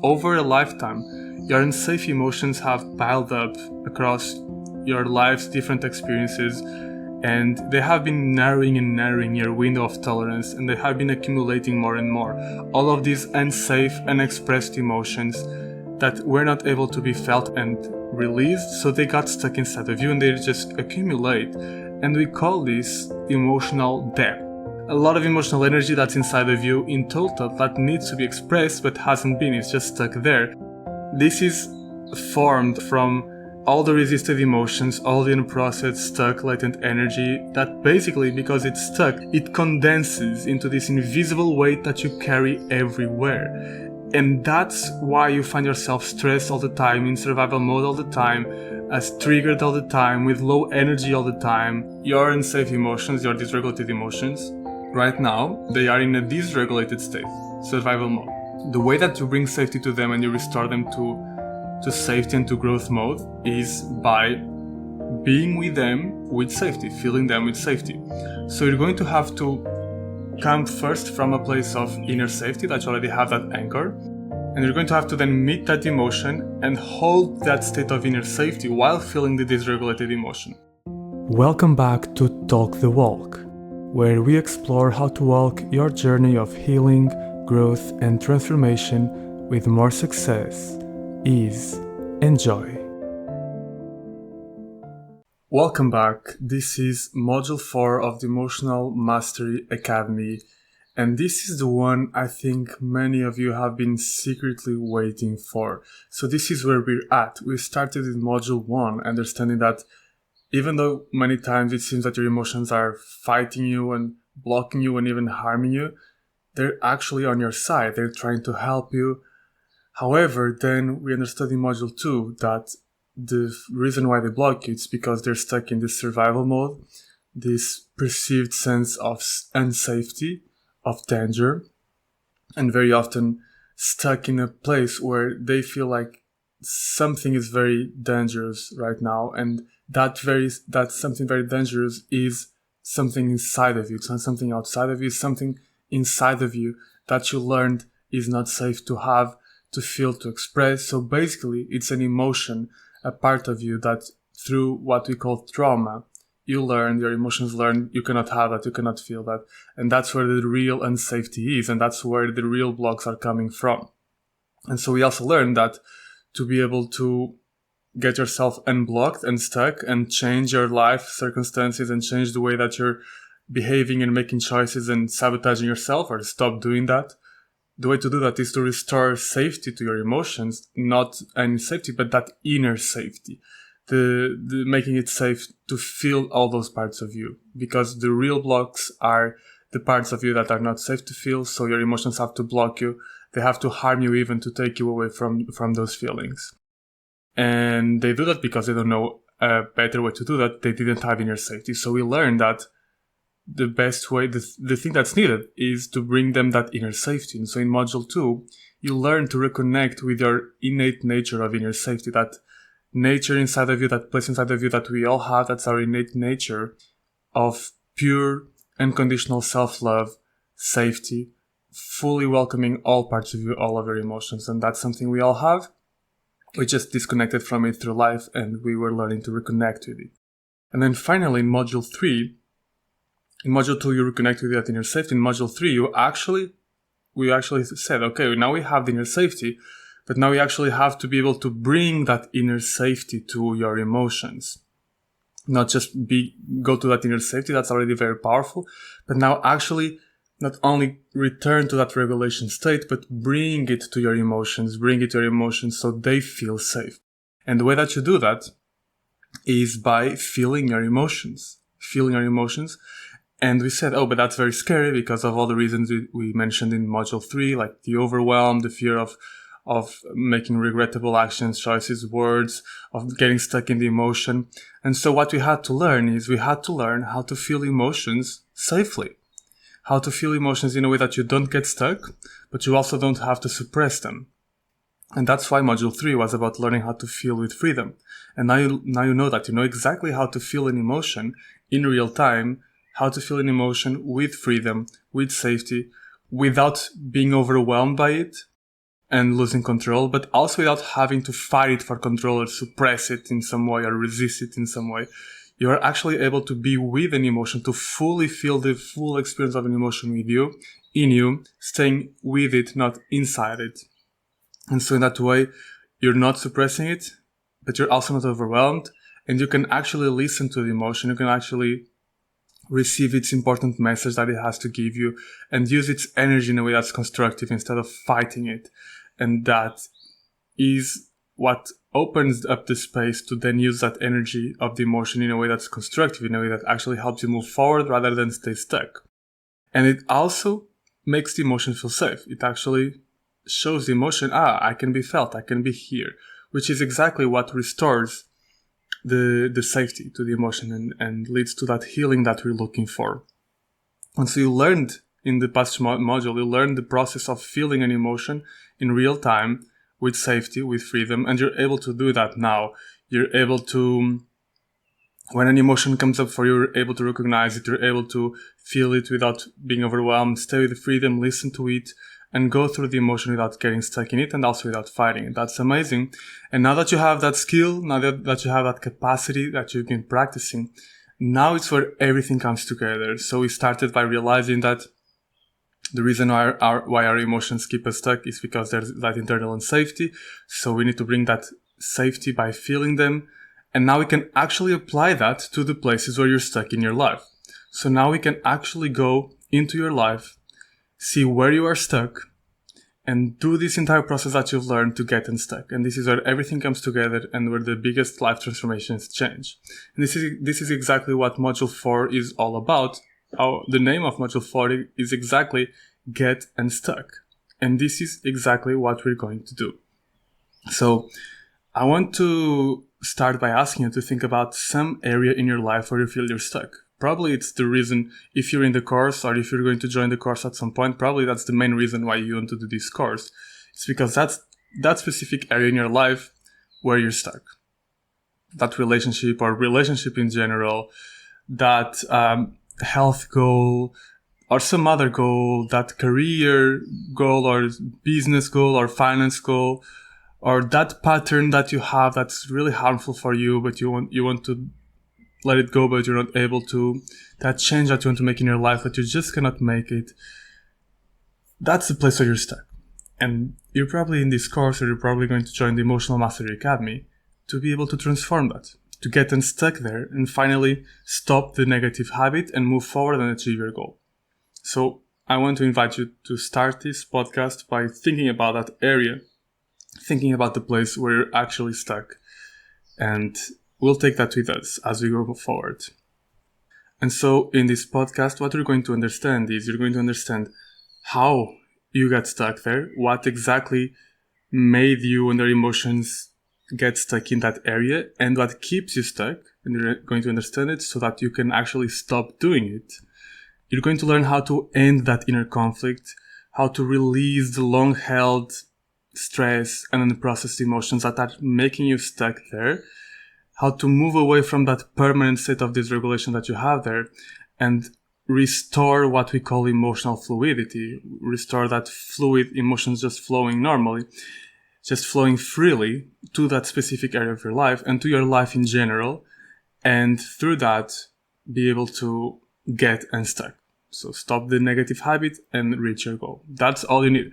Over a lifetime, your unsafe emotions have piled up across your life's different experiences, and they have been narrowing your window of tolerance, and they have been accumulating more and more. All of these unsafe, unexpressed emotions that were not able to be felt and released, so they got stuck inside of you and they just accumulate. And we call this emotional debt. A lot of emotional energy that's inside of you in total that needs to be expressed but hasn't been, it's just stuck there. This is formed from all the resisted emotions, all the unprocessed, stuck, latent energy that basically, because it's stuck, it condenses into this invisible weight that you carry everywhere. And that's why you find yourself stressed all the time, in survival mode all the time, as triggered all the time, with low energy all the time. Your unsafe emotions, your dysregulated emotions, right now, they are in a dysregulated state, survival mode. The way that you bring safety to them and you restore them to safety and to growth mode is by being with them with safety, filling them with safety. So you're going to have to come first from a place of inner safety, that you already have that anchor, and you're going to have to then meet that emotion and hold that state of inner safety while feeling the dysregulated emotion. Welcome back to Talk the Walk, where we explore how to walk your journey of healing, growth, and transformation with more success, ease, and joy. Welcome back. This is Module 4 of the Emotional Mastery Academy, and this is the one I think many of you have been secretly waiting for. So this is where we're at. We started in Module 1, understanding that even though many times it seems that your emotions are fighting you and blocking you and even harming you, they're actually on your side. They're trying to help you. However, then we understood in Module 2 that the reason why they block you is because they're stuck in this survival mode, this perceived sense of unsafety, of danger, and very often stuck in a place where they feel like something is very dangerous right now, and that something very dangerous is something inside of you. It's not something outside of you, it's something inside of you that you learned is not safe to have, to feel, to express. So basically, it's an emotion, a part of you that through what we call trauma, you learn, your emotions learn, you cannot have that, you cannot feel that. And that's where the real unsafety is, and that's where the real blocks are coming from. And so we also learned that to be able to get yourself unblocked, unstuck, and change your life circumstances and change the way that you're behaving and making choices and sabotaging yourself, or stop doing that. The way to do that is to restore safety to your emotions, not any safety, but that inner safety. The making it safe to feel all those parts of you, because the real blocks are the parts of you that are not safe to feel. So your emotions have to block you. They have to harm you even to take you away from those feelings. And they do that because they don't know a better way to do that. They didn't have inner safety. So we learned that the best way, the thing that's needed is to bring them that inner safety. And so in Module 2, you learn to reconnect with your innate nature of inner safety, that nature inside of you, that place inside of you that we all have. That's our innate nature of pure, unconditional self-love, safety, fully welcoming all parts of you, all of your emotions. And that's something we all have. We just disconnected from it through life, and we were learning to reconnect with it. And then finally, in Module 3, in Module 2, you reconnect with that inner safety. In Module 3, we actually said, okay, now we have the inner safety, but now we actually have to be able to bring that inner safety to your emotions. Not just go to that inner safety, that's already very powerful, but now actually not only return to that regulation state, but bring it to your emotions, so they feel safe. And the way that you do that is by feeling your emotions. And we said, but that's very scary because of all the reasons we mentioned in Module 3, like the overwhelm, the fear of making regrettable actions, choices, words, of getting stuck in the emotion. And so what we had to learn is how to feel emotions safely. How to feel emotions in a way that you don't get stuck, but you also don't have to suppress them. And that's why Module 3 was about learning how to feel with freedom. And now you know that. You know exactly how to feel an emotion in real time, how to feel an emotion with freedom, with safety, without being overwhelmed by it, and losing control, but also without having to fight it for control or suppress it in some way or resist it in some way. You are actually able to be with an emotion, to fully feel the full experience of an emotion with you, in you, staying with it, not inside it. And so in that way, you're not suppressing it, but you're also not overwhelmed, and you can actually listen to the emotion. You can actually receive its important message that it has to give you and use its energy in a way that's constructive instead of fighting it. And that is what opens up the space to then use that energy of the emotion in a way that's constructive, in a way that actually helps you move forward rather than stay stuck. And it also makes the emotion feel safe. It actually shows the emotion, I can be felt, I can be here, which is exactly what restores the safety to the emotion and leads to that healing that we're looking for. And so you learned in the past module, you learned the process of feeling an emotion in real time with safety, with freedom, and you're able to do that now. You're able to, when an emotion comes up for you, you're able to recognize it, you're able to feel it without being overwhelmed, stay with the freedom, listen to it, and go through the emotion without getting stuck in it and also without fighting it. That's amazing. And now that you have that skill, now that you have that capacity that you've been practicing, now it's where everything comes together. So we started by realizing that the reason why our emotions keep us stuck is because there's that internal unsafety. So we need to bring that safety by feeling them. And now we can actually apply that to the places where you're stuck in your life. So now we can actually go into your life, see where you are stuck, and do this entire process that you've learned to get unstuck. And this is where everything comes together and where the biggest life transformations change. And this is exactly what Module 4 is all about. The name of Module 4 is exactly Get Unstuck. And this is exactly what we're going to do. So I want to start by asking you to think about some area in your life where you feel you're stuck. Probably it's the reason, if you're in the course or if you're going to join the course at some point, probably that's the main reason why you want to do this course. It's because that's that specific area in your life where you're stuck. That relationship or relationship in general, that health goal or some other goal, that career goal or business goal or finance goal, or that pattern that you have that's really harmful for you, but you want to let it go, but you're not able to, that change that you want to make in your life, but you just cannot make it. That's the place where you're stuck. And you're probably in this course, or you're probably going to join the Emotional Mastery Academy to be able to transform that, to get unstuck there and finally stop the negative habit and move forward and achieve your goal. So I want to invite you to start this podcast by thinking about that area, thinking about the place where you're actually stuck, and we'll take that with us as we go forward. And so in this podcast, what you're going to understand is you're going to understand how you got stuck there, what exactly made you and your emotions get stuck in that area, and what keeps you stuck. And you're going to understand it so that you can actually stop doing it. You're going to learn how to end that inner conflict, how to release the long-held stress and unprocessed emotions that are making you stuck there, how to move away from that permanent state of dysregulation that you have there and restore what we call emotional fluidity, restore that fluid emotions just flowing normally, just flowing freely to that specific area of your life and to your life in general, and through that be able to get unstuck. So stop the negative habit and reach your goal. That's all you need.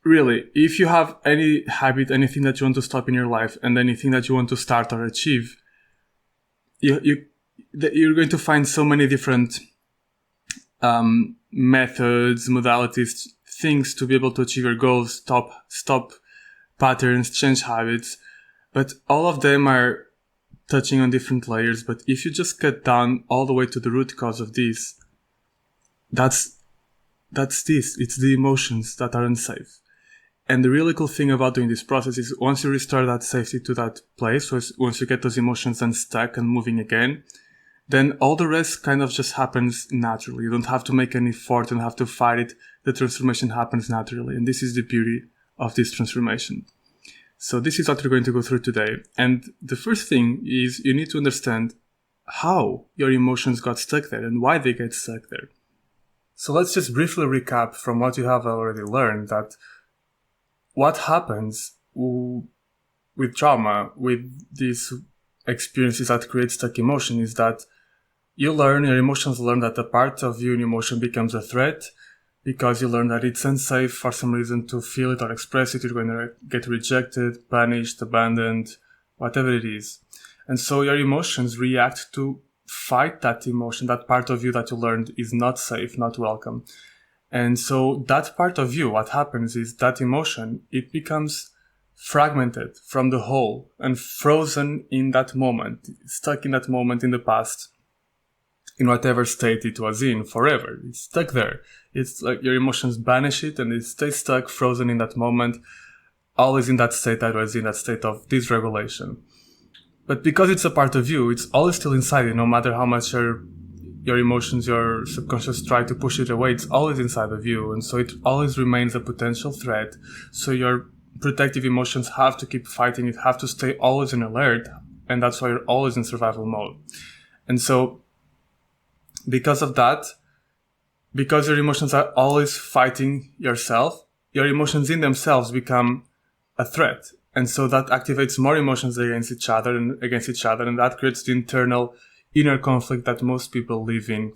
Really, if you have any habit, anything that you want to stop in your life and anything that you want to start or achieve, you're going to find so many different methods, modalities, things to be able to achieve your goals, stop patterns, change habits. But all of them are touching on different layers. But if you just cut down all the way to the root cause of this, that's this. It's the emotions that are unsafe. And the really cool thing about doing this process is once you restore that safety to that place, once you get those emotions unstuck and moving again, then all the rest kind of just happens naturally. You don't have to make any effort and have to fight it. The transformation happens naturally. And this is the beauty of this transformation. So this is what we're going to go through today. And the first thing is you need to understand how your emotions got stuck there and why they get stuck there. So let's just briefly recap from what you have already learned, that what happens with trauma, with these experiences that create stuck emotion, is that your emotions learn that a part of you in emotion becomes a threat because you learn that it's unsafe for some reason to feel it or express it. You're going to get rejected, punished, abandoned, whatever it is. And so your emotions react to fight that emotion, that part of you that you learned is not safe, not welcome. And so that part of you, what happens is that emotion, it becomes fragmented from the whole and frozen in that moment, stuck in that moment in the past, in whatever state it was in forever. It's stuck there. It's like your emotions banish it and it stays stuck, frozen in that moment, always in that state that was in, that state of dysregulation. But because it's a part of you, it's always still inside you, no matter how much your emotions, your subconscious try to push it away, it's always inside of you. And so it always remains a potential threat. So your protective emotions have to keep fighting. It have to stay always in alert. And that's why you're always in survival mode. And so because of that, because your emotions are always fighting yourself, your emotions in themselves become a threat. And so that activates more emotions against each other, and that creates the internal inner conflict that most people live in.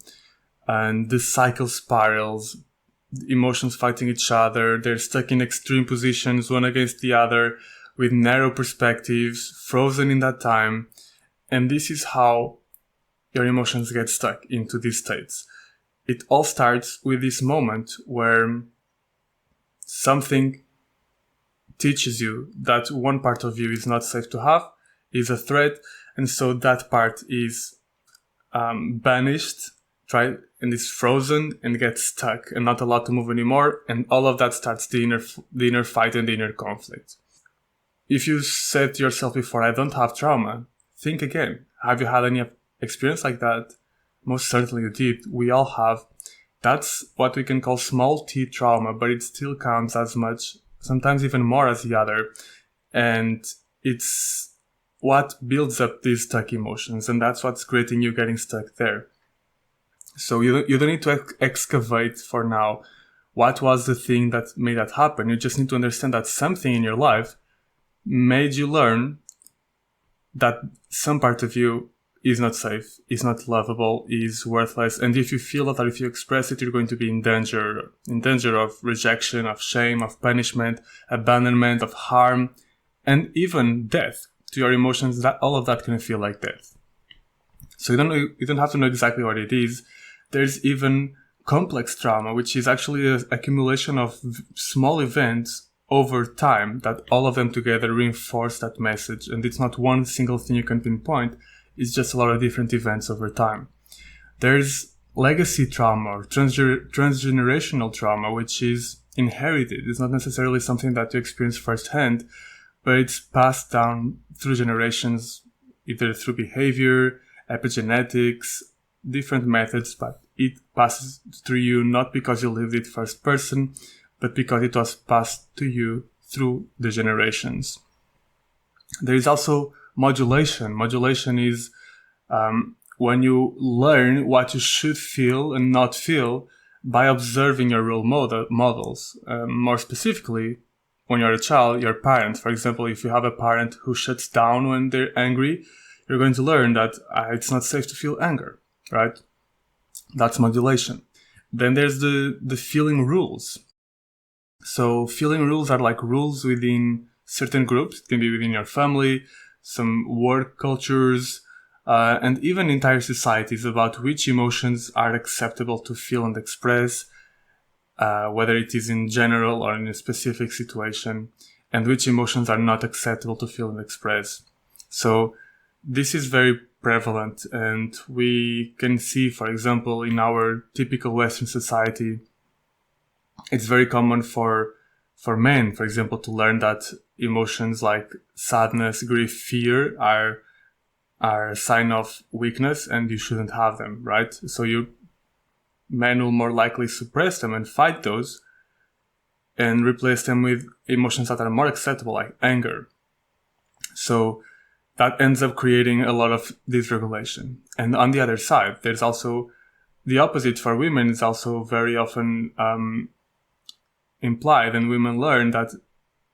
And the cycle spirals, emotions fighting each other. They're stuck in extreme positions, one against the other, with narrow perspectives, frozen in that time. And this is how your emotions get stuck into these states. It all starts with this moment where something teaches you that one part of you is not safe to have, is a threat, and so that part is banished, right, and is frozen and gets stuck and not allowed to move anymore, and all of that starts the inner fight and the inner conflict. If you said to yourself before, I don't have trauma, think again. Have you had any experience like that? Most certainly you did. We all have. That's what we can call small t trauma, but it still counts as much, sometimes even more, as the other. And it's what builds up these stuck emotions, and that's what's creating you getting stuck there. So you don't need to excavate for now what was the thing that made that happen. You just need to understand that something in your life made you learn that some part of you is not safe, is not lovable, is worthless. And if you feel that, or if you express it, you're going to be in danger of rejection, of shame, of punishment, abandonment, of harm, and even death. To your emotions, that all of that can feel like death. So you don't have to know exactly what it is. There's even complex trauma, which is actually an accumulation of small events over time that all of them together reinforce that message. And it's not one single thing you can pinpoint. It's just a lot of different events over time. There's legacy trauma or transgenerational trauma, which is inherited. It's not necessarily something that you experience firsthand, but it's passed down through generations, either through behavior, epigenetics, different methods, but it passes through you not because you lived it first person, but because it was passed to you through the generations. There is also modulation. Modulation is when you learn what you should feel and not feel by observing your role models. More specifically, when you're a child, your parent. For example, if you have a parent who shuts down when they're angry, you're going to learn that it's not safe to feel anger, right? That's modulation. Then there's the feeling rules. So feeling rules are like rules within certain groups. It can be within your family, some work cultures, and even entire societies about which emotions are acceptable to feel and express, whether it is in general or in a specific situation, and which emotions are not acceptable to feel and express. So this is very prevalent, and we can see, for example, in our typical Western society, it's very common for men, for example, to learn that emotions like sadness, grief, fear are a sign of weakness and you shouldn't have them, right? So men will more likely suppress them and fight those and replace them with emotions that are more acceptable, like anger. So that ends up creating a lot of dysregulation. And on the other side, there's also the opposite for women is also very often implied, and women learn that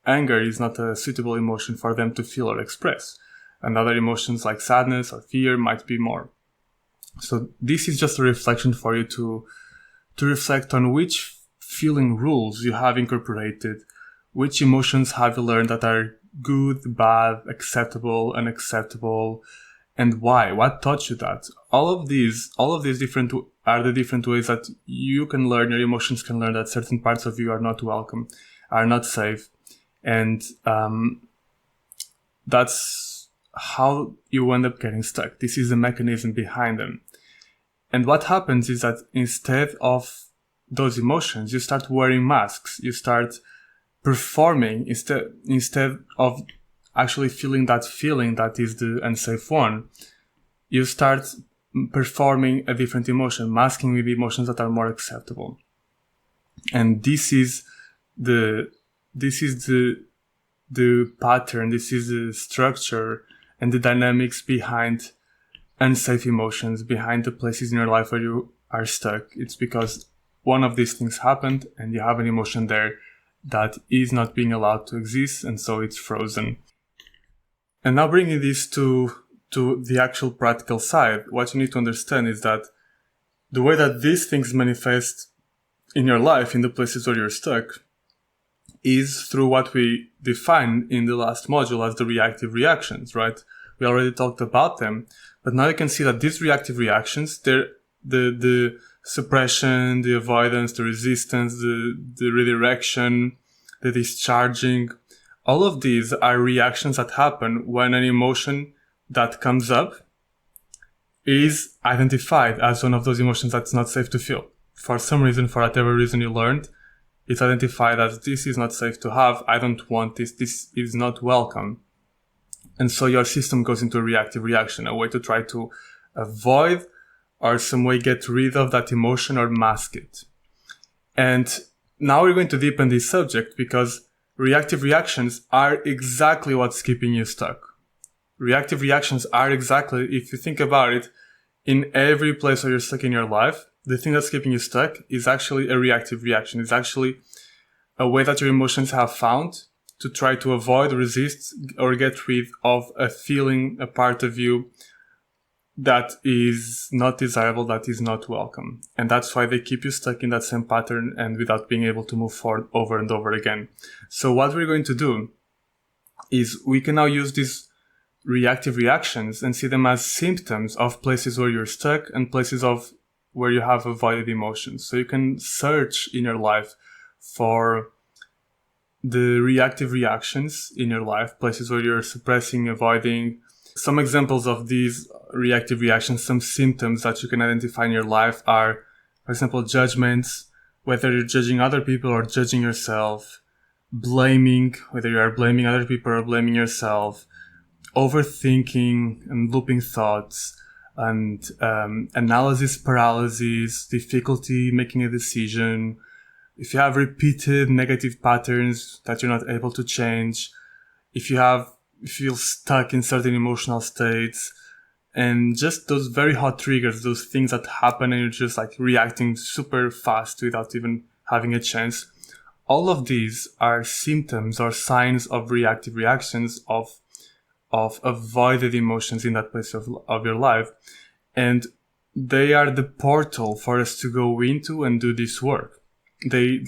anger is not a suitable emotion for them to feel or express, and other emotions like sadness or fear might be more. So this is just a reflection for you to reflect on which feeling rules you have incorporated, which emotions have you learned that are good, bad, acceptable, unacceptable, and why? What taught you that? All of these different are the different ways that you can learn, your emotions can learn that certain parts of you are not welcome, are not safe. And that's how you end up getting stuck. This is the mechanism behind them. And what happens is that instead of those emotions, you start wearing masks. You start performing instead of actually feeling that is the unsafe one. You start performing a different emotion, masking with emotions that are more acceptable. And this is the pattern, this is the structure and the dynamics behind unsafe emotions, behind the places in your life where you are stuck. It's because one of these things happened and you have an emotion there that is not being allowed to exist, and so it's frozen. And now bringing this to the actual practical side, what you need to understand is that the way that these things manifest in your life, in the places where you're stuck, is through what we defined in the last module as the reactive reactions, right? We already talked about them, but now you can see that these reactive reactions, they're the suppression, the avoidance, the resistance, the redirection, the discharging. All of these are reactions that happen when an emotion that comes up is identified as one of those emotions that's not safe to feel. For some reason, for whatever reason you learned, it's identified as this is not safe to have, I don't want this is not welcome. And so your system goes into a reactive reaction, a way to try to avoid or some way get rid of that emotion or mask it. And now we're going to deepen this subject because reactive reactions are exactly what's keeping you stuck. Reactive reactions are exactly, if you think about it, in every place where you're stuck in your life, the thing that's keeping you stuck is actually a reactive reaction. It's actually a way that your emotions have found to try to avoid, resist, or get rid of a feeling, a part of you that is not desirable, that is not welcome. And that's why they keep you stuck in that same pattern and without being able to move forward over and over again. So what we're going to do is we can now use these reactive reactions and see them as symptoms of places where you're stuck and places of where you have avoided emotions. So you can search in your life for the reactive reactions in your life, places where you're suppressing, avoiding. Some examples of these reactive reactions, some symptoms that you can identify in your life are, for example, judgments, whether you're judging other people or judging yourself, blaming, whether you are blaming other people or blaming yourself, overthinking and looping thoughts, and analysis paralysis, difficulty making a decision. If you have repeated negative patterns that you're not able to change, if you feel stuck in certain emotional states, and just those very hot triggers, those things that happen and you're just like reacting super fast without even having a chance. All of these are symptoms or signs of reactive reactions of avoided emotions in that place of your life. And they are the portal for us to go into and do this work. They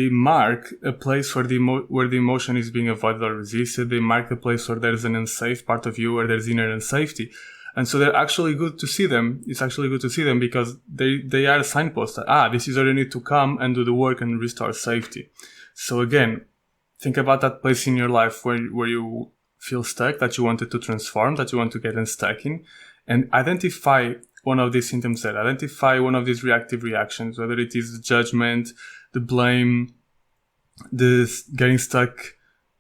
mark a place where the emotion is being avoided or resisted. They mark a place where there's an unsafe part of you, where there's inner unsafety. And so they're actually good to see them. It's actually good to see them because they are a signpost that, this is where you need to come and do the work and restore safety. So again, think about that place in your life where you feel stuck, that you wanted to transform, that you want to get unstuck in, and identify one of these symptoms there. Identify one of these reactive reactions, whether it is the judgment, the blame, the getting stuck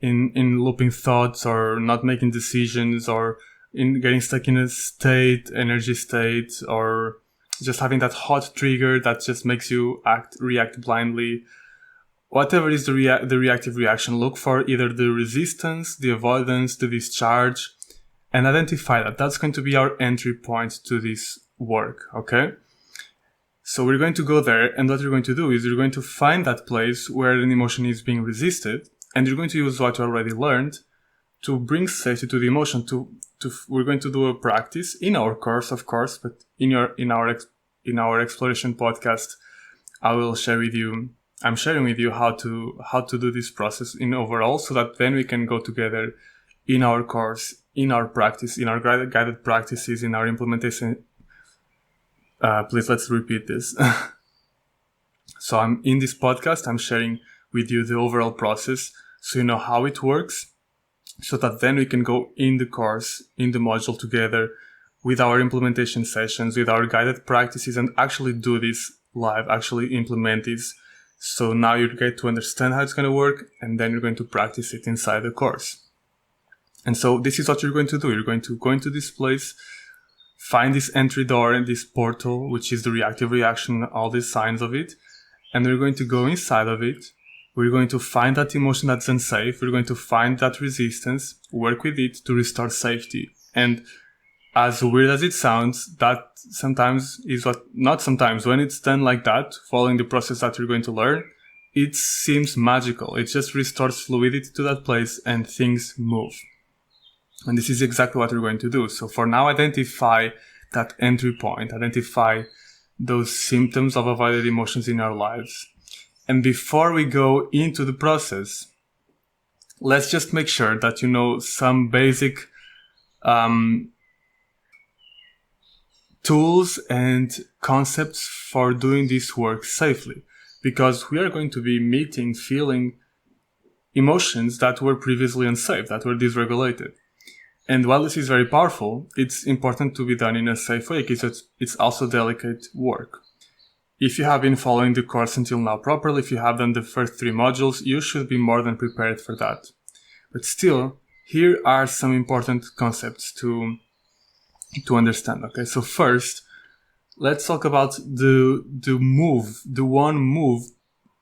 in looping thoughts or not making decisions, or in getting stuck in a energy state, or just having that hot trigger that just makes you react blindly. Whatever is the reactive reaction, look for either the resistance, the avoidance, the discharge, and identify that. That's going to be our entry point to this work, okay? So we're going to go there, and what you're going to do is you're going to find that place where an emotion is being resisted, and you're going to use what you already learned to bring safety to the emotion. We're going to do a practice in our course, of course, but in our exploration podcast, I'm sharing with you how to do this process in overall, so that then we can go together in our course, in our practice, in our guided practices, in our implementation. Please, let's repeat this. So in this podcast, I'm sharing with you the overall process, so you know how it works, so that then we can go in the course, in the module together with our implementation sessions, with our guided practices, and actually do this live, actually implement this. So now you get to understand how it's going to work, and then you're going to practice it inside the course. And so this is what you're going to do. You're going to go into this place, find this entry door and this portal, which is the reactive reaction, all these signs of it. And we're going to go inside of it. We're going to find that emotion that's unsafe. We're going to find that resistance, work with it to restore safety. And as weird as it sounds, that sometimes is when it's done like that, following the process that you're going to learn, it seems magical. It just restores fluidity to that place and things move. And this is exactly what we're going to do. So for now, identify that entry point, identify those symptoms of avoided emotions in our lives. And before we go into the process, let's just make sure that you know some basic tools and concepts for doing this work safely. Because we are going to be feeling emotions that were previously unsafe, that were dysregulated. And while this is very powerful, it's important to be done in a safe way, because it's also delicate work. If you have been following the course until now properly, if you have done the first 3 modules, you should be more than prepared for that. But still, here are some important concepts to understand. Okay, so first, let's talk about the one move,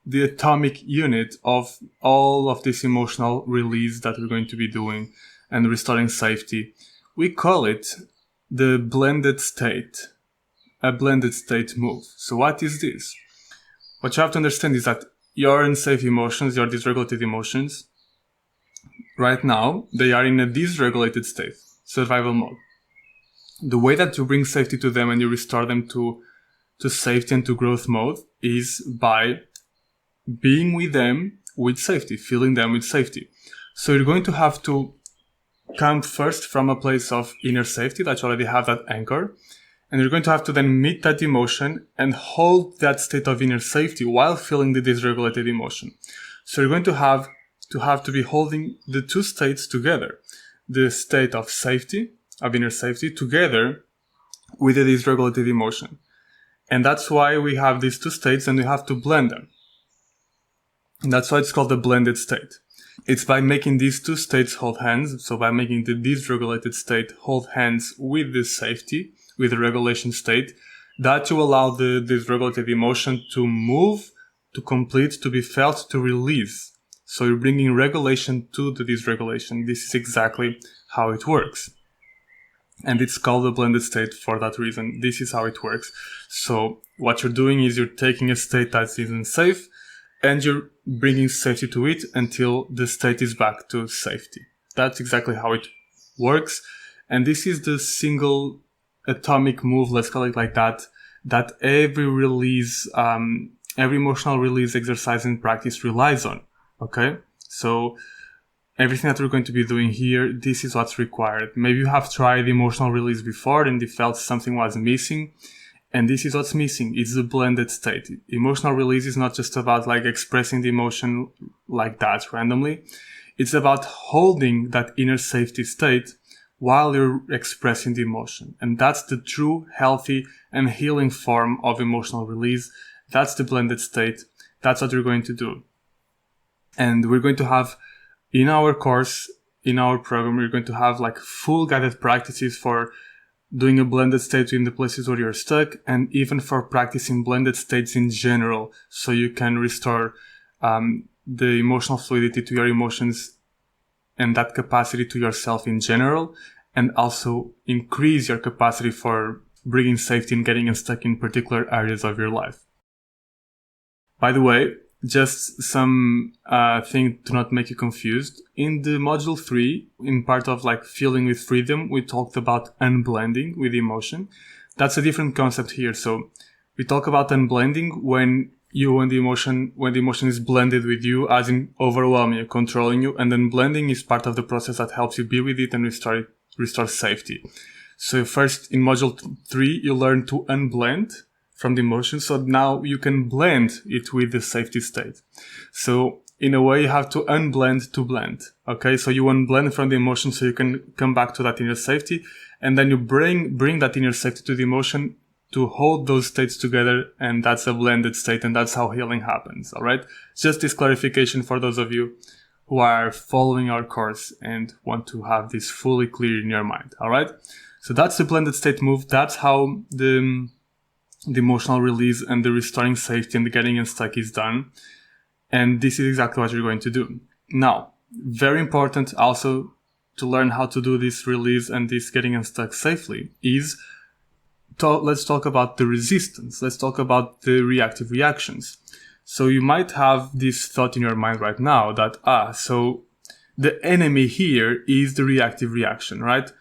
the atomic unit of all of this emotional release that we're going to be doing and restoring safety. We call it the blended state, a blended state move. So what is this? What you have to understand is that your unsafe emotions, your dysregulated emotions, right now, they are in a dysregulated state, survival mode. The way that you bring safety to them and you restore them to safety and to growth mode is by being with them with safety, feeling them with safety. So you're going to have to come first from a place of inner safety, that you already have that anchor, and you're going to have to then meet that emotion and hold that state of inner safety while feeling the dysregulated emotion. So you're going to have to be holding the two states together, the state of safety, of inner safety, together with the dysregulated emotion. And that's why we have these two states, and we have to blend them. And that's why it's called the blended state. It's by making these two states hold hands, so by making the dysregulated state hold hands with the safety, with the regulation state, that you allow the dysregulated emotion to move, to complete, to be felt, to release. So you're bringing regulation to the dysregulation. This is exactly how it works. And it's called a blended state for that reason. This is how it works. So what you're doing is you're taking a state that isn't safe, and you're bringing safety to it until the state is back to safety. That's exactly how it works. And this is the single atomic move, let's call it like that, that every release, every emotional release exercise in practice relies on. Okay? So everything that we're going to be doing here, this is what's required. Maybe you have tried emotional release before and you felt something was missing. And this is what's missing. It's the blended state. Emotional release is not just about like expressing the emotion like that randomly. It's about holding that inner safety state while you're expressing the emotion. And that's the true, healthy, and healing form of emotional release. That's the blended state. That's what we're going to do. And we're going to have in our course, in our program, we're going to have like full guided practices for doing a blended state in the places where you're stuck, and even for practicing blended states in general, so you can restore the emotional fluidity to your emotions and that capacity to yourself in general, and also increase your capacity for bringing safety and getting unstuck in particular areas of your life. By the way, just some thing to not make you confused. In the module 3, in part of like feeling with freedom, we talked about unblending with emotion. That's a different concept here. So we talk about unblending when the emotion is blended with you, as in overwhelming you, controlling you, and then blending is part of the process that helps you be with it and restore safety. So first in module 3, you learn to unblend from the emotion. So now you can blend it with the safety state. So in a way, you have to unblend to blend. Okay. So you unblend from the emotion so you can come back to that inner safety. And then you bring that inner safety to the emotion to hold those states together. And that's a blended state. And that's how healing happens. All right. Just this clarification for those of you who are following our course and want to have this fully clear in your mind. All right. So that's the blended state move. That's how the emotional release and the restoring safety and the getting unstuck is done. And this is exactly what you're going to do. Now, very important also to learn how to do this release and this getting unstuck safely is let's talk about the resistance. Let's talk about the reactive reactions. So you might have this thought in your mind right now that, so the enemy here is the reactive reaction, right?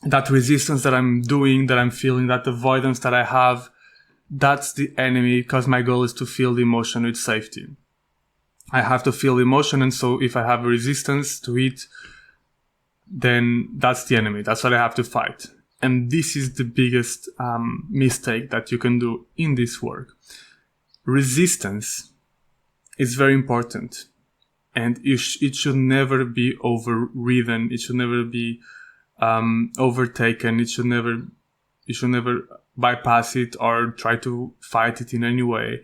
That resistance that I'm doing, that I'm feeling, that avoidance that I have, that's the enemy, because my goal is to feel the emotion with safety. I have to feel the emotion, and so if I have a resistance to it, then that's the enemy. That's what I have to fight. And this is the biggest mistake that you can do in this work. Resistance is very important, and it should never be overridden. It should never be overtaken. You should never bypass it or try to fight it in any way,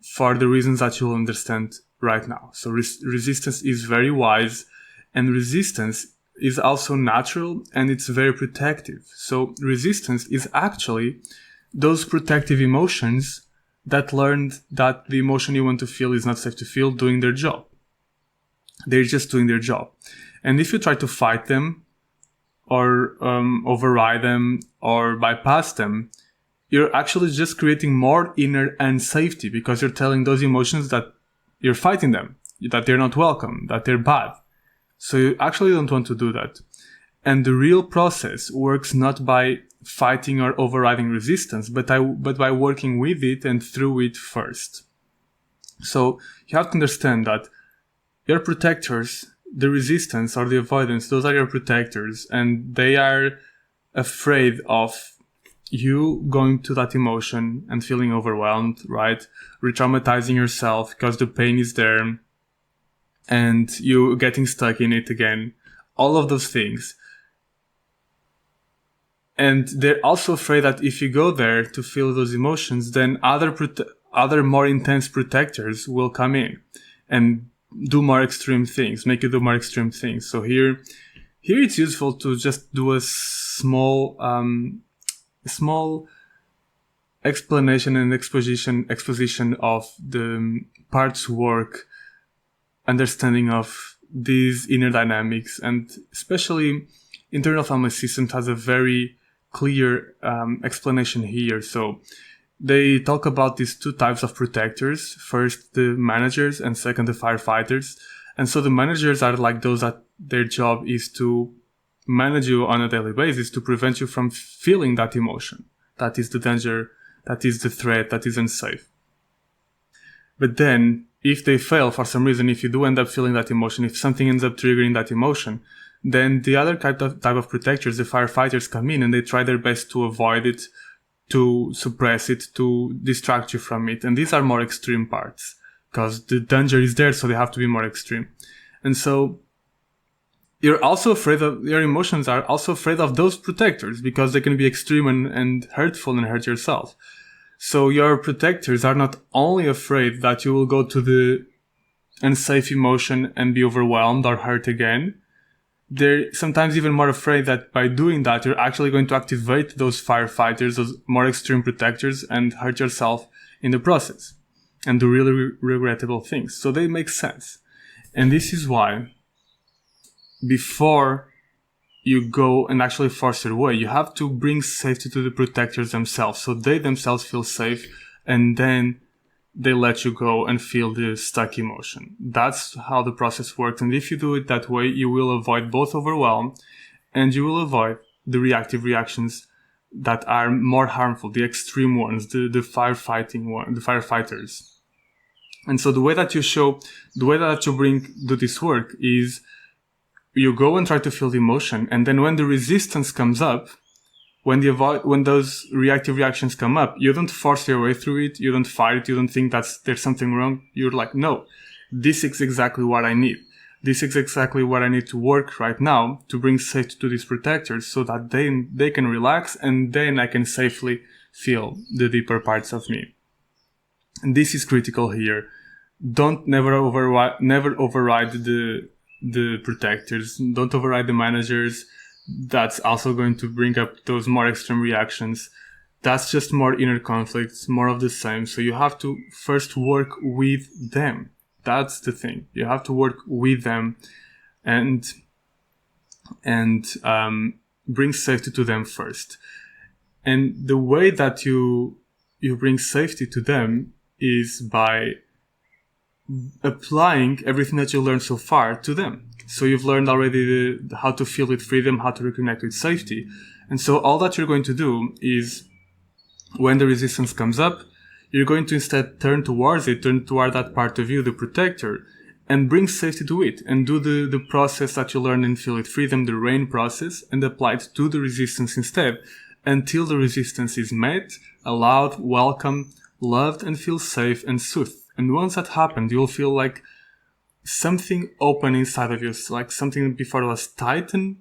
for the reasons that you'll understand right now. So resistance is very wise, and resistance is also natural, and it's very protective. So resistance is actually those protective emotions that learned that the emotion you want to feel is not safe to feel doing their job. They're just doing their job. And if you try to fight them or override them or bypass them, you're actually just creating more inner unsafety, because you're telling those emotions that you're fighting them, that they're not welcome, that they're bad. So you actually don't want to do that. And the real process works not by fighting or overriding resistance, but by working with it and through it first. So you have to understand that your protectors, the resistance or the avoidance, those are your protectors, and they are afraid of you going to that emotion and feeling overwhelmed, right? Re-traumatizing yourself because the pain is there and you getting stuck in it again. All of those things. And they're also afraid that if you go there to feel those emotions, then other more intense protectors will come in and do more extreme things, make you do more extreme things. So here it's useful to just do a small explanation and exposition of the parts work, understanding of these inner dynamics, and especially internal family systems has a very clear explanation here. So they talk about these two types of protectors. First, the managers, and second, the firefighters. And so the managers are like those that their job is to manage you on a daily basis, to prevent you from feeling that emotion. That is the danger, that is the threat, that is unsafe. But then, if they fail for some reason, if you do end up feeling that emotion, if something ends up triggering that emotion, then the other type of protectors, the firefighters, come in and they try their best to avoid it, to suppress it, to distract you from it. And these are more extreme parts, because the danger is there, so they have to be more extreme. And so your emotions are also afraid of those protectors, because they can be extreme and hurtful and hurt yourself. So your protectors are not only afraid that you will go to the unsafe emotion and be overwhelmed or hurt again, they're sometimes even more afraid that by doing that, you're actually going to activate those firefighters, those more extreme protectors, and hurt yourself in the process and do really regrettable things. So they make sense. And this is why before you go and actually force your way. You have to bring safety to the protectors themselves, so they themselves feel safe, and then they let you go and feel the stuck emotion. That's how the process works. And if you do it that way, you will avoid both overwhelm and you will avoid the reactive reactions that are more harmful, the extreme ones, the firefighters. And so the way that you do this work is you go and try to feel the emotion, and then when the resistance comes up, when those reactive reactions come up, you don't force your way through it, you don't fight it, you don't think there's something wrong. You're like, no, this is exactly what I need. This is exactly what I need to work right now to bring safety to these protectors so that they can relax, and then I can safely feel the deeper parts of me. And this is critical here. Never override the protectors. Don't override the managers. That's also going to bring up those more extreme reactions. That's just more inner conflicts, more of the same. So you have to first work with them. That's the thing. You have to work with them and bring safety to them first. And the way that you bring safety to them is by applying everything that you learned so far to them. So you've learned already how to feel with freedom, how to reconnect with safety. And so all that you're going to do is, when the resistance comes up, you're going to instead turn toward that part of you, the protector, and bring safety to it, and do the process that you learned in Feel with Freedom, the RAIN process, and apply it to the resistance instead, until the resistance is met, allowed, welcomed, loved, and feel safe and soothed. And once that happens, you'll feel like something open inside of you, like something before was tight and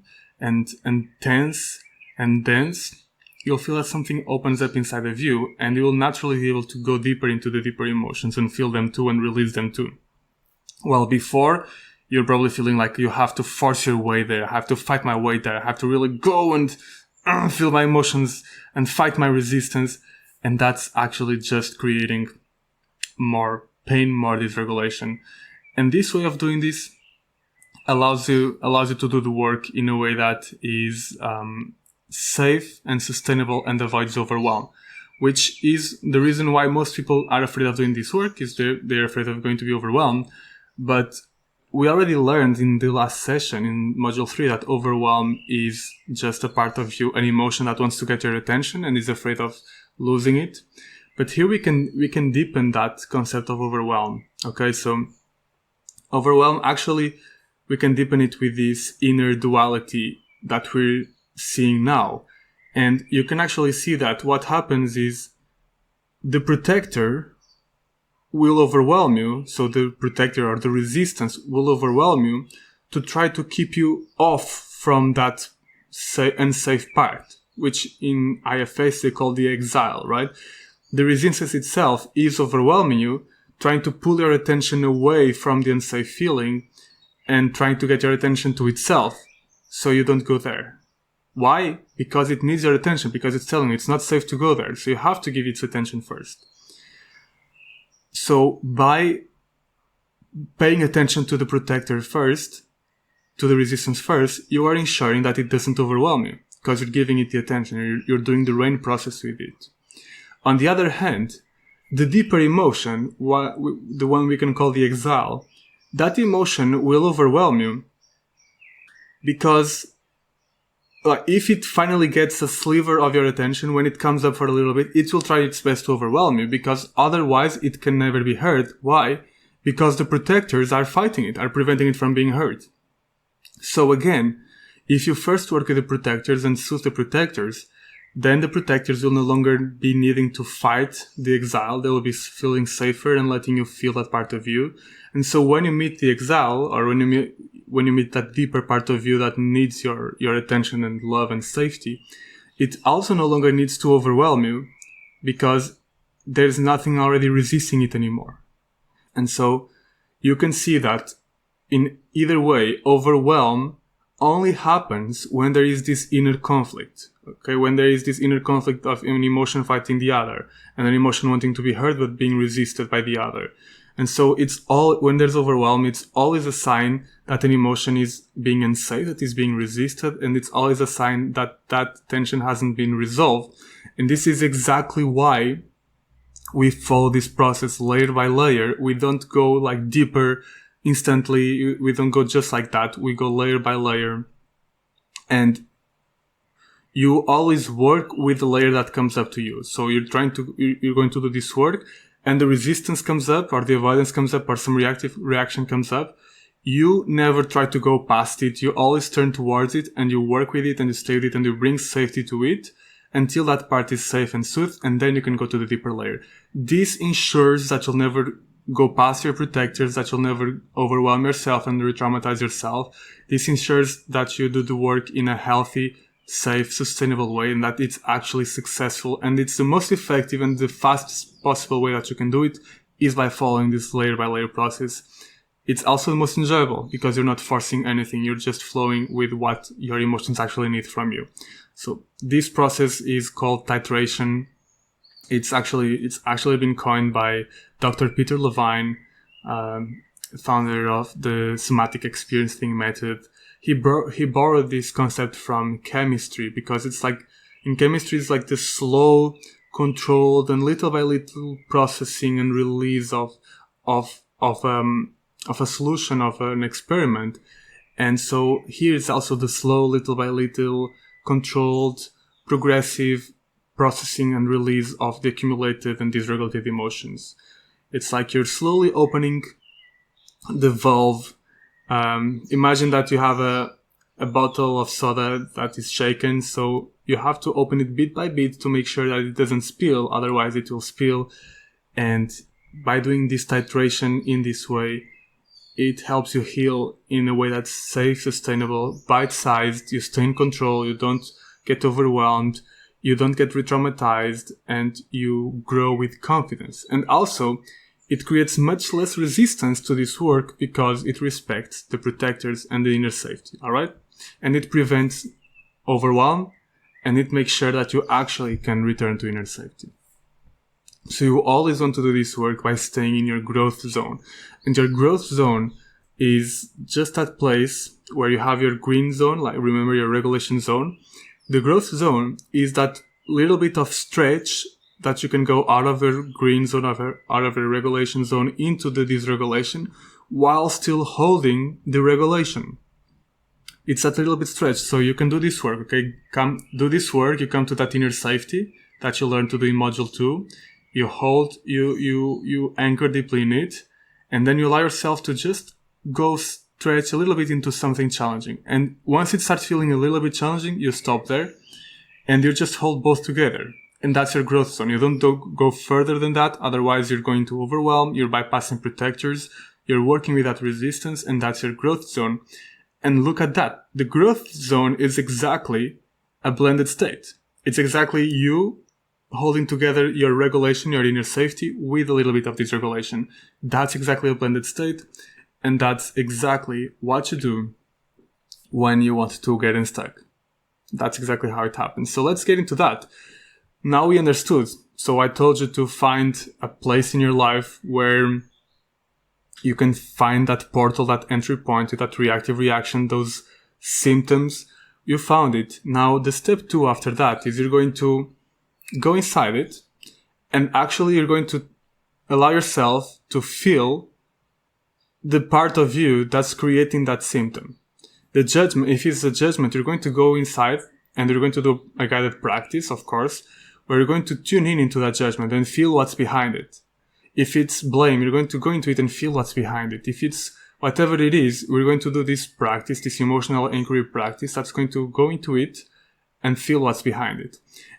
tense and dense. You'll feel that something opens up inside of you, and you will naturally be able to go deeper into the deeper emotions and feel them too and release them too. Well, before, you're probably feeling like you have to force your way there. I have to fight my way there. I have to really go and feel my emotions and fight my resistance. And that's actually just creating more pain, more dysregulation. And this way of doing this allows you to do the work in a way that is safe and sustainable and avoids overwhelm, which is the reason why most people are afraid of doing this work, is they're afraid of going to be overwhelmed. But we already learned in the last session in module 3 that overwhelm is just a part of you, an emotion that wants to get your attention and is afraid of losing it. But here we can deepen that concept of overwhelm. Okay, so overwhelm, actually, we can deepen it with this inner duality that we're seeing now. And you can actually see that what happens is the protector will overwhelm you. So the protector or the resistance will overwhelm you to try to keep you off from that unsafe part, which in IFS they call the exile, right? The resistance itself is overwhelming you, trying to pull your attention away from the unsafe feeling and trying to get your attention to itself so you don't go there. Why? Because it needs your attention, because it's telling you it's not safe to go there. So you have to give its attention first. So by paying attention to the protector first, to the resistance first, you are ensuring that it doesn't overwhelm you, because you're giving it the attention. You're doing the RAIN process with it. On the other hand, the deeper emotion, the one we can call the exile, that emotion will overwhelm you because if it finally gets a sliver of your attention, when it comes up for a little bit, it will try its best to overwhelm you, because otherwise it can never be heard. Why? Because the protectors are fighting it, are preventing it from being heard. So again, if you first work with the protectors and soothe the protectors, then the protectors will no longer be needing to fight the exile. They will be feeling safer and letting you feel that part of you. And so when you meet the exile, or when you meet that deeper part of you that needs your attention and love and safety, it also no longer needs to overwhelm you, because there's nothing already resisting it anymore. And so you can see that in either way, overwhelm only happens when there is this inner conflict. Okay, when there is this inner conflict of an emotion fighting the other, and an emotion wanting to be heard but being resisted by the other. And so when there's overwhelm, it's always a sign that an emotion is being unsafe, that is being resisted, and it's always a sign that that tension hasn't been resolved. And this is exactly why we follow this process layer by layer. We don't go like deeper instantly. We don't go just like that. We go layer by layer. And you always work with the layer that comes up to you. So you're going to do this work, and the resistance comes up, or the avoidance comes up, or some reactive reaction comes up. You never try to go past it. You always turn towards it, and you work with it, and you stay with it, and you bring safety to it until that part is safe and soothed, and then you can go to the deeper layer. This ensures that you'll never go past your protectors, that you'll never overwhelm yourself and re-traumatize yourself. This ensures that you do the work in a healthy, safe, sustainable way, and that it's actually successful. And it's the most effective and the fastest possible way that you can do it is by following this layer by layer process. It's also the most enjoyable because you're not forcing anything. You're just flowing with what your emotions actually need from you. So this process is called titration. It's actually been coined by Dr. Peter Levine, founder of the somatic experiencing method. He borrowed this concept from chemistry because it's like, in chemistry, it's like the slow, controlled, and little by little processing and release of a solution of an experiment. And so here it's also the slow, little by little, controlled, progressive processing and release of the accumulated and dysregulated emotions. It's like you're slowly opening the valve. Imagine that you have a bottle of soda that is shaken, so you have to open it bit by bit to make sure that it doesn't spill, otherwise it will spill. And by doing this titration in this way, it helps you heal in a way that's safe, sustainable, bite-sized. You stay in control, you don't get overwhelmed, you don't get re-traumatized, and you grow with confidence. And also, it creates much less resistance to this work because it respects the protectors and the inner safety, alright? And it prevents overwhelm, and it makes sure that you actually can return to inner safety. So you always want to do this work by staying in your growth zone. And your growth zone is just that place where you have your green zone, like remember your regulation zone. The growth zone is that little bit of stretch that you can go out of your green zone, out of your regulation zone into the dysregulation while still holding the regulation. It's that little bit stretch. So you can do this work, okay? Come do this work. You come to that inner safety that you learn to do in module 2. You hold, you anchor deeply in it, and then you allow yourself to just go stretch a little bit into something challenging. And once it starts feeling a little bit challenging, you stop there and you just hold both together. And that's your growth zone. You don't go further than that. Otherwise, you're going to overwhelm. You're bypassing protectors. You're working with that resistance, and that's your growth zone. And look at that. The growth zone is exactly a blended state. It's exactly you holding together your regulation, your inner safety, with a little bit of dysregulation. That's exactly a blended state, and that's exactly what you do when you want to get unstuck. That's exactly how it happens. So let's get into that. Now we understood. So I told you to find a place in your life where you can find that portal, that entry point to that reactive reaction, those symptoms. You found it. Now the step 2 after that is you're going to go inside it, and actually you're going to allow yourself to feel the part of you that's creating that symptom. The judgment, if it's a judgment, you're going to go inside and you're going to do a guided practice, of course, where you're going to tune in into that judgment and feel what's behind it. If it's blame, you're going to go into it and feel what's behind it. If it's whatever it is, we're going to do this practice, this emotional inquiry practice that's going to go into it and feel what's behind it.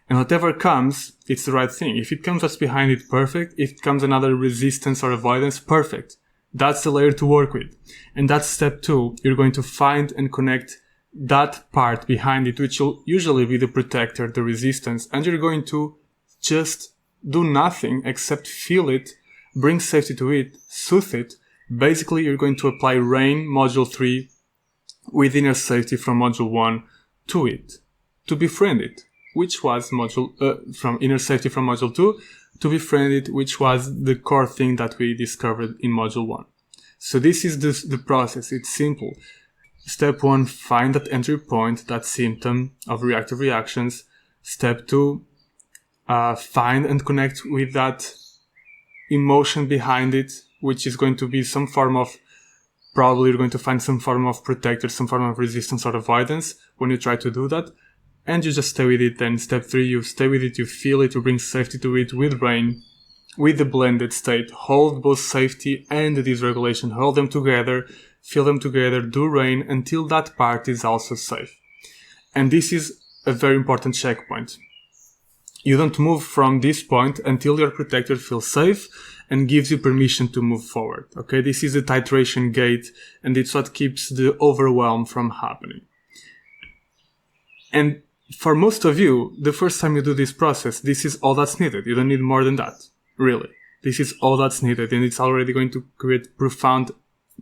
And whatever comes, it's the right thing. If it comes what's behind it, perfect. If it comes another resistance or avoidance, perfect. That's the layer to work with. And that's step 2. You're going to find and connect that part behind it, which will usually be the protector, the resistance. And you're going to just do nothing except feel it, bring safety to it, soothe it. Basically, you're going to apply RAIN module 3 with inner safety from module 1 to it, to befriend it, which was from inner safety from module 2. to befriend it, which was the core thing that we discovered in module 1. So this is the process. It's simple. Step 1, find that entry point, that symptom of reactive reactions. Step 2, find and connect with that emotion behind it, which is going to be some form of, probably you're going to find some form of protector, some form of resistance or avoidance when you try to do that. And you just stay with it. Then step 3, you stay with it, you feel it, you bring safety to it with rain, with the blended state. Hold both safety and the dysregulation. Hold them together, feel them together, do rain until that part is also safe. And this is a very important checkpoint. You don't move from this point until your protector feels safe and gives you permission to move forward. Okay, this is a titration gate, and it's what keeps the overwhelm from happening. And for most of you, the first time you do this process, this is all that's needed. You don't need more than that, really. This is all that's needed, and it's already going to create profound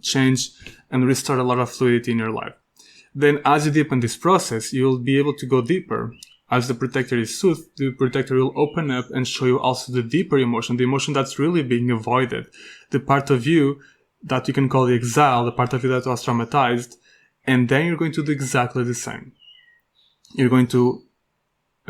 change and restore a lot of fluidity in your life. Then as you deepen this process, you'll be able to go deeper. As the protector is soothed, the protector will open up and show you also the deeper emotion, the emotion that's really being avoided, the part of you that you can call the exile, the part of you that was traumatized, and then you're going to do exactly the same. You're going to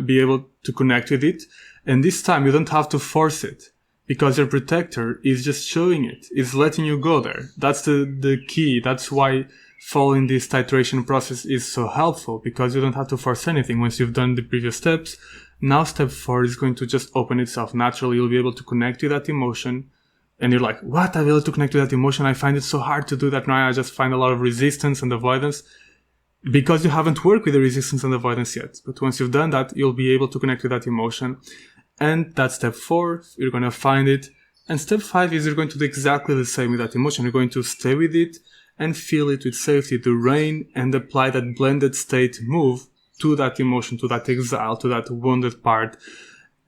be able to connect with it, and this time you don't have to force it, because your protector is just showing it, is letting you go there. That's the key. That's why following this titration process is so helpful, because you don't have to force anything. Once you've done the previous steps, now step 4 is going to just open itself naturally. You'll be able to connect with that emotion, and you're like, what? I'm able to connect with that emotion? I find it so hard to do that now. I just find a lot of resistance and avoidance, because you haven't worked with the resistance and avoidance yet. But once you've done that, you'll be able to connect with that emotion. And that's step 4. You're going to find it. And step 5 is you're going to do exactly the same with that emotion. You're going to stay with it and feel it with safety, to rain and apply that blended state move to that emotion, to that exile, to that wounded part,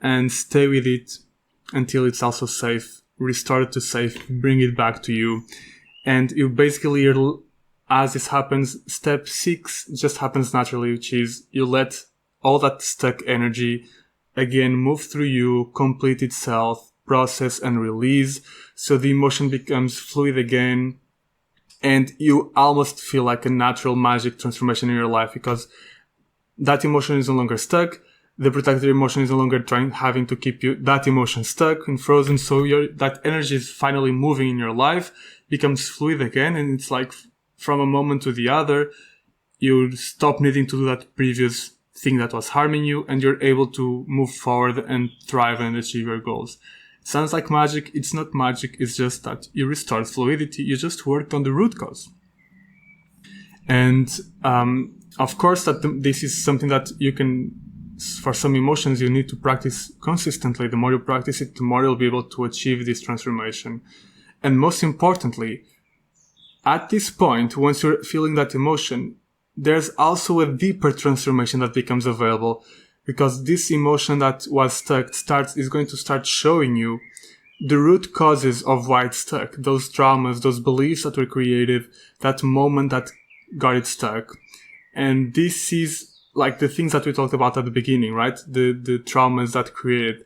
and stay with it until it's also safe. Restore it to safe, bring it back to you. And you basically, as this happens, step 6 just happens naturally, which is you let all that stuck energy again move through you, complete itself, process and release. So the emotion becomes fluid again, and you almost feel like a natural magic transformation in your life, because that emotion is no longer stuck. The protected emotion is no longer having to keep that emotion stuck and frozen. So that energy is finally moving in your life, becomes fluid again. And it's like from a moment to the other, you stop needing to do that previous thing that was harming you, and you're able to move forward and thrive and achieve your goals. Sounds like magic. It's not magic. It's just that you restored fluidity. You just worked on the root cause. And of course, this is something that you can, for some emotions, you need to practice consistently. The more you practice it, the more you'll be able to achieve this transformation. And most importantly, at this point, once you're feeling that emotion, there's also a deeper transformation that becomes available, because this emotion that was stuck is going to start showing you the root causes of why it's stuck, those traumas, those beliefs that were created, that moment that got it stuck. And this is like the things that we talked about at the beginning, right? The traumas that created.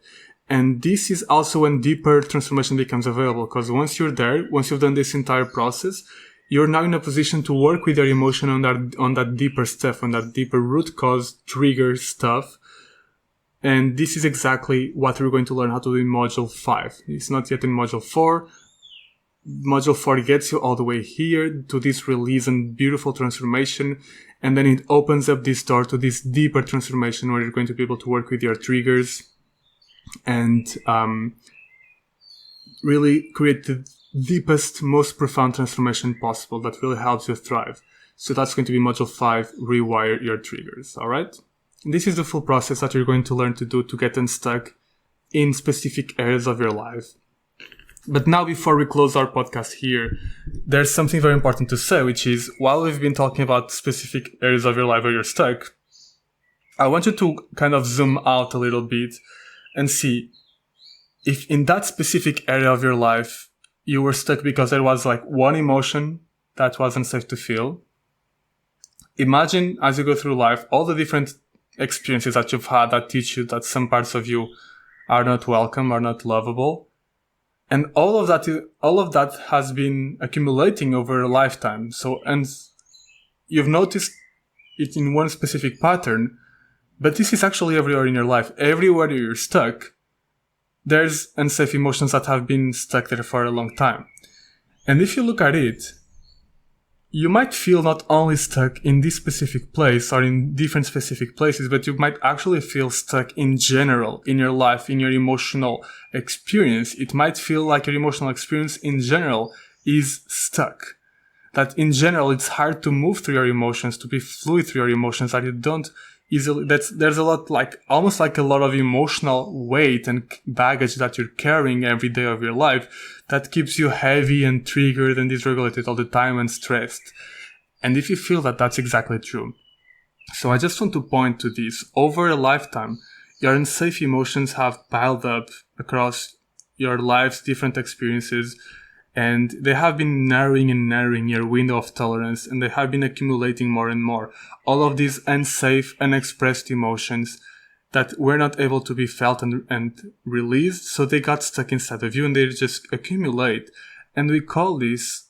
And this is also when deeper transformation becomes available, because once you're there, once you've done this entire process, you're now in a position to work with your emotion on that deeper stuff, on that deeper root cause trigger stuff. And this is exactly what we're going to learn how to do in Module 5. It's not yet in Module 4. Module 4 gets you all the way here to this release and beautiful transformation. And then it opens up this door to this deeper transformation where you're going to be able to work with your triggers and really create the deepest, most profound transformation possible that really helps you thrive. So that's going to be Module 5, Rewire Your Triggers. All right? This is the full process that you're going to learn to do to get unstuck in specific areas of your life. But now, before we close our podcast here, there's something very important to say, which is, while we've been talking about specific areas of your life where you're stuck, I want you to kind of zoom out a little bit and see if in that specific area of your life you were stuck because there was like one emotion that was unsafe to feel. Imagine as you go through life all the different experiences that you've had that teach you that some parts of you are not welcome, are not lovable. And all of that has been accumulating over a lifetime. And you've noticed it in one specific pattern, but this is actually everywhere in your life. Everywhere you're stuck, there's unsafe emotions that have been stuck there for a long time. And if you look at it, you might feel not only stuck in this specific place or in different specific places, but you might actually feel stuck in general in your life, in your emotional experience. It might feel like your emotional experience in general is stuck. That in general, it's hard to move through your emotions, to be fluid through your emotions, that you don't easily, there's a lot, almost like a lot of emotional weight and baggage that you're carrying every day of your life that keeps you heavy and triggered and dysregulated all the time and stressed. And if you feel that, that's exactly true. So I just want to point to this. Over a lifetime, your unsafe emotions have piled up across your life's different experiences, and they have been narrowing your window of tolerance, and they have been accumulating more and more. All of these unsafe, unexpressed emotions that were not able to be felt and released, so they got stuck inside of you and they just accumulate. And we call this,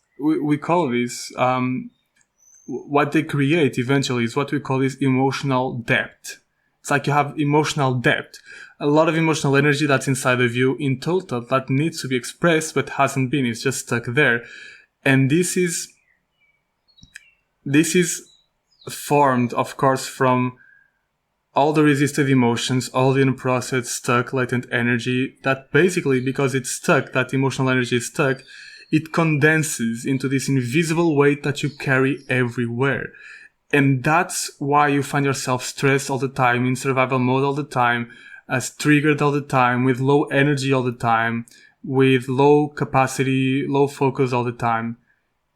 what they create eventually is what we call this emotional depth. It's like you have emotional depth. A lot of emotional energy that's inside of you in total that needs to be expressed but hasn't been. It's just stuck there. And this is formed, of course, from all the resisted emotions, all the unprocessed, stuck, latent energy that basically, because it's stuck, that emotional energy is stuck, it condenses into this invisible weight that you carry everywhere. And that's why you find yourself stressed all the time, in survival mode all the time, as triggered all the time, with low energy all the time, with low capacity, low focus all the time.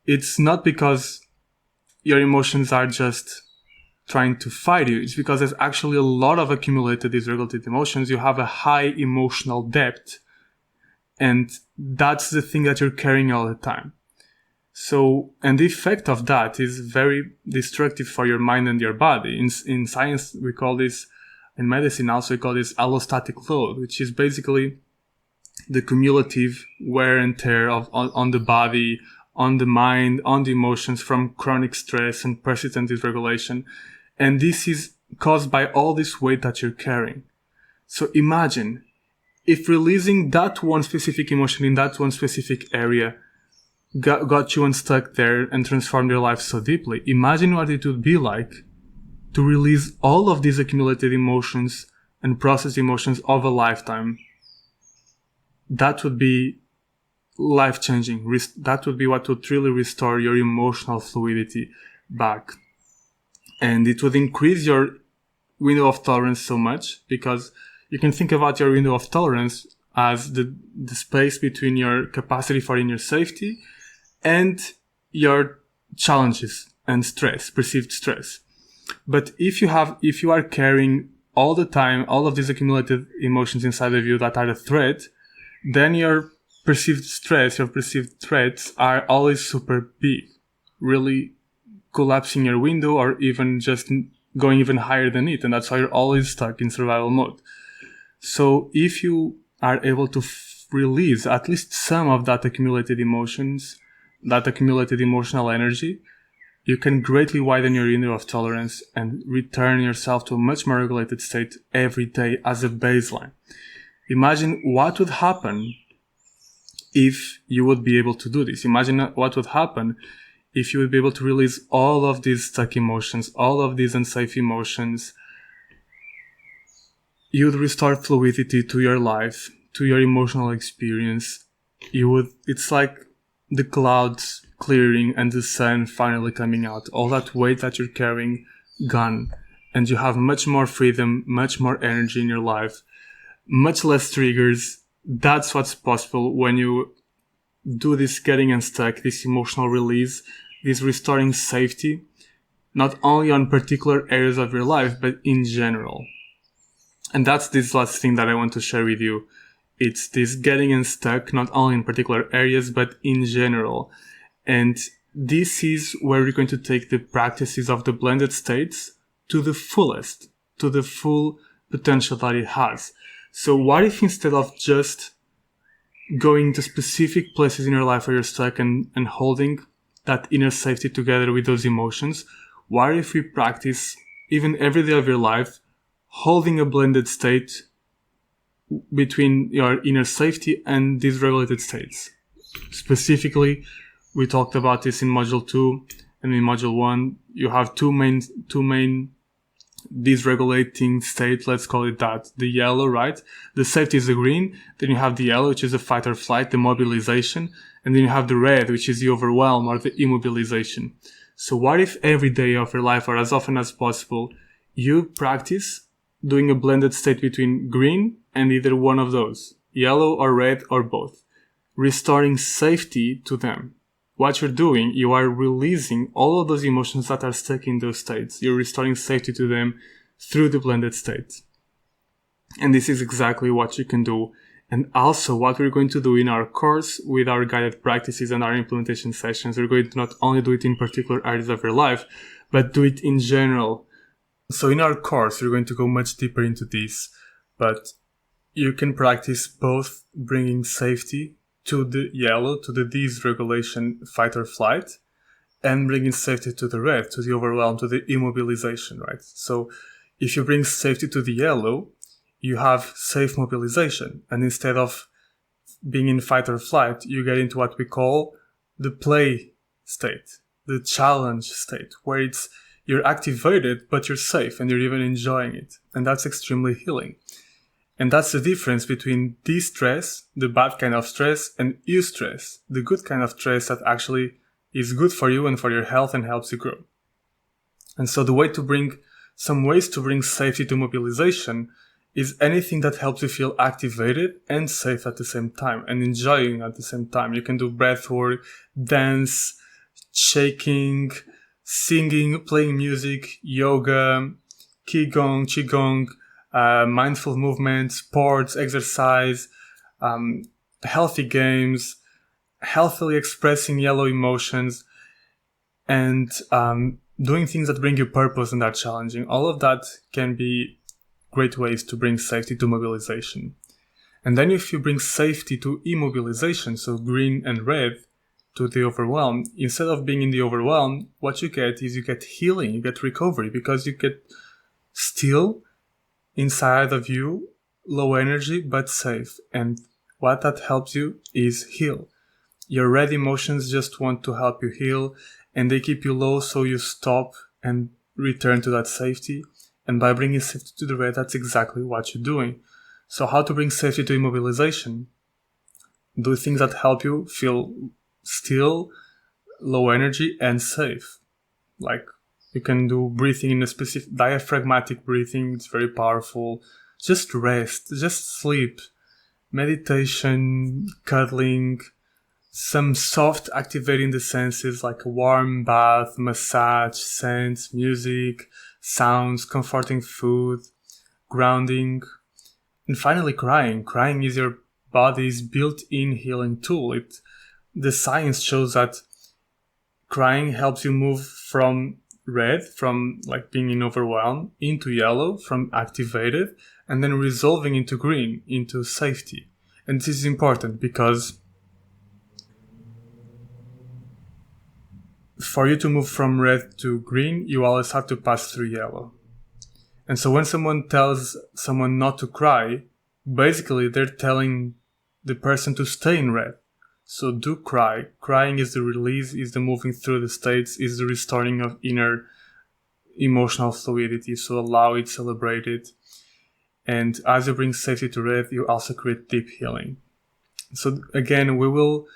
It's not because your emotions are just trying to fight you. It's because there's actually a lot of accumulated dysregulated emotions. You have a high emotional depth, and that's the thing that you're carrying all the time. So, and the effect of that is very destructive for your mind and your body. In science, we call this, in medicine also, we call this allostatic load, which is basically the cumulative wear and tear on the body, on the mind, on the emotions from chronic stress and persistent dysregulation. And this is caused by all this weight that you're carrying. So imagine if releasing that one specific emotion in that one specific area got you unstuck there and transformed your life so deeply. Imagine what it would be like to release all of these accumulated emotions and processed emotions of a lifetime. That would be life-changing. That would be what would really restore your emotional fluidity back. And it would increase your window of tolerance so much, because you can think about your window of tolerance as the space between your capacity for inner safety and your challenges and stress, perceived stress. But if you are carrying all the time all of these accumulated emotions inside of you that are a threat, then your perceived stress, your perceived threats are always super big, really collapsing your window or even just going even higher than it. And that's why you're always stuck in survival mode. So if you are able to release at least some of that accumulated emotions, that accumulated emotional energy, you can greatly widen your window of tolerance and return yourself to a much more regulated state every day as a baseline. Imagine what would happen if you would be able to do this. Imagine what would happen if you would be able to release all of these stuck emotions, all of these unsafe emotions. You would restore fluidity to your life, to your emotional experience. It's like the clouds clearing and the sun finally coming out. All that weight that you're carrying, gone. And you have much more freedom, much more energy in your life, much less triggers. That's what's possible when you do this getting unstuck, this emotional release, this restoring safety, not only on particular areas of your life, but in general. And that's this last thing that I want to share with you. It's this getting unstuck, not only in particular areas, but in general. And this is where we're going to take the practices of the blended states to the fullest, to the full potential that it has. So what if instead of just going to specific places in your life where you're stuck and holding that inner safety together with those emotions, what if we practice even every day of your life holding a blended state between your inner safety and dysregulated states? Specifically, we talked about this in module 2 and in module 1. You have two main dysregulating state, let's call it that. The yellow, right? The safety is the green. Then you have the yellow, which is the fight or flight, the mobilization. And then you have the red, which is the overwhelm or the immobilization. So what if every day of your life, or as often as possible, you practice doing a blended state between green and either one of those, yellow or red or both, restoring safety to them? What you're doing, you are releasing all of those emotions that are stuck in those states. You're restoring safety to them through the blended state. And this is exactly what you can do. And also what we're going to do in our course with our guided practices and our implementation sessions. We're going to not only do it in particular areas of your life, but do it in general. So in our course, we're going to go much deeper into this, but you can practice both bringing safety to the yellow, to the dysregulation, fight or flight, and bringing safety to the red, to the overwhelm, to the immobilization, right? So if you bring safety to the yellow, you have safe mobilization. And instead of being in fight or flight, you get into what we call the play state, the challenge state, where you're activated, but you're safe and you're even enjoying it. And that's extremely healing. And that's the difference between de-stress, the bad kind of stress, and eustress, the good kind of stress that actually is good for you and for your health and helps you grow. And so some ways to bring safety to mobilization is anything that helps you feel activated and safe at the same time and enjoying at the same time. You can do breath work, dance, shaking, singing, playing music, yoga, qigong, mindful movement, sports, exercise, healthy games, healthily expressing yellow emotions, and doing things that bring you purpose and are challenging. All of that can be great ways to bring safety to mobilization. And then if you bring safety to immobilization, so green and red, to the overwhelm, instead of being in the overwhelm, what you get is you get healing, you get recovery, because you get still inside of you, low energy, but safe. And what that helps you is heal. Your red emotions just want to help you heal, and they keep you low, so you stop and return to that safety. And by bringing safety to the red, that's exactly what you're doing. So how to bring safety to immobilization? Do things that help you feel still, low energy, and safe. Like, you can do breathing in a specific diaphragmatic breathing. It's very powerful. Just rest, just sleep, meditation, cuddling, some soft activating the senses like a warm bath, massage, scents, music, sounds, comforting food, grounding, and finally crying. Crying is your body's built-in healing tool. The science shows that crying helps you move from red, from like being in overwhelm, into yellow, from activated, and then resolving into green, into safety. And this is important because for you to move from red to green, you always have to pass through yellow. And so when someone tells someone not to cry, basically they're telling the person to stay in red. So do cry. Crying is the release, is the moving through the states, is the restoring of inner emotional fluidity. So allow it, celebrate it. And as you bring safety to red, you also create deep healing. So again, we will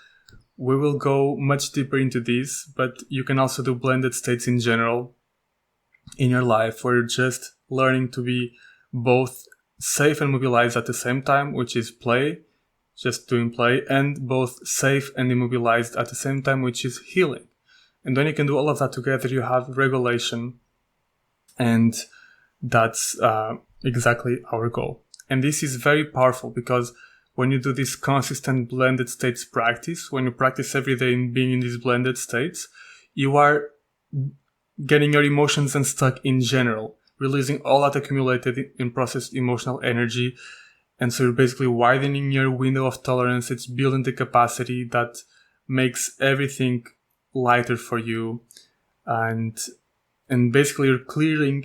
go much deeper into this, but you can also do blended states in general in your life, where you're just learning to be both safe and mobilized at the same time, which is play, just doing play, and both safe and immobilized at the same time, which is healing. And when you can do all of that together, you have regulation, and that's exactly our goal. And this is very powerful because when you do this consistent blended states practice, when you practice every day in being in these blended states, you are getting your emotions unstuck in general, releasing all that accumulated in processed emotional energy, And so you're basically widening your window of tolerance. It's building the capacity that makes everything lighter for you. And basically you're clearing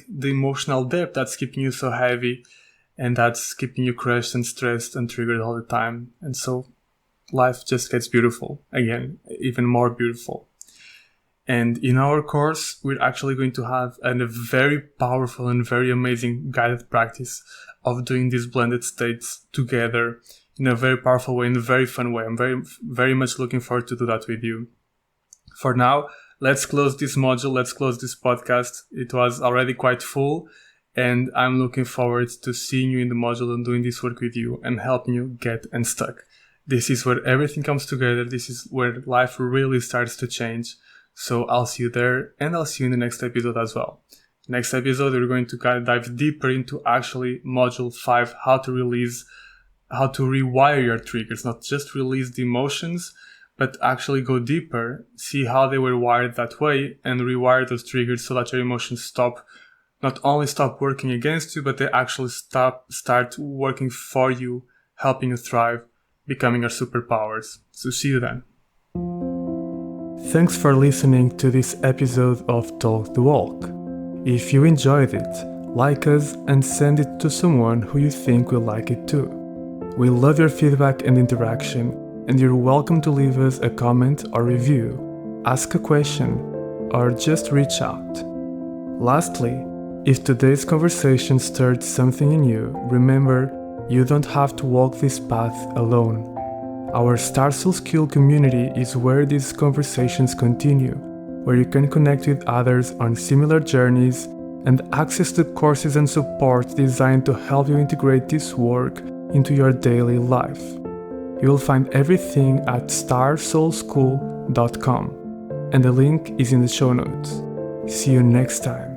the emotional depth that's keeping you so heavy and that's keeping you crushed and stressed and triggered all the time. And so life just gets beautiful again, even more beautiful. And in our course, we're actually going to have a very powerful and very amazing guided practice of doing these blended states together in a very powerful way, in a very fun way. I'm very, very much looking forward to do that with you. For now, let's close this module. Let's close this podcast. It was already quite full, and I'm looking forward to seeing you in the module and doing this work with you and helping you get unstuck. This is where everything comes together. This is where life really starts to change. So I'll see you there, and I'll see you in the next episode as well. Next episode, we're going to kind of dive deeper into actually module 5, how to rewire your triggers, not just release the emotions, but actually go deeper, see how they were wired that way, and rewire those triggers so that your emotions not only stop working against you, but they actually start working for you, helping you thrive, becoming your superpowers. So see you then. Thanks for listening to this episode of Talk the Walk. If you enjoyed it, like us and send it to someone who you think will like it too. We love your feedback and interaction, and you're welcome to leave us a comment or review, ask a question, or just reach out. Lastly, if today's conversation stirred something in you, remember, you don't have to walk this path alone. Our Starsoul Skill community is where these conversations continue, where you can connect with others on similar journeys and access the courses and support designed to help you integrate this work into your daily life. You will find everything at starsoulschool.com, and the link is in the show notes. See you next time.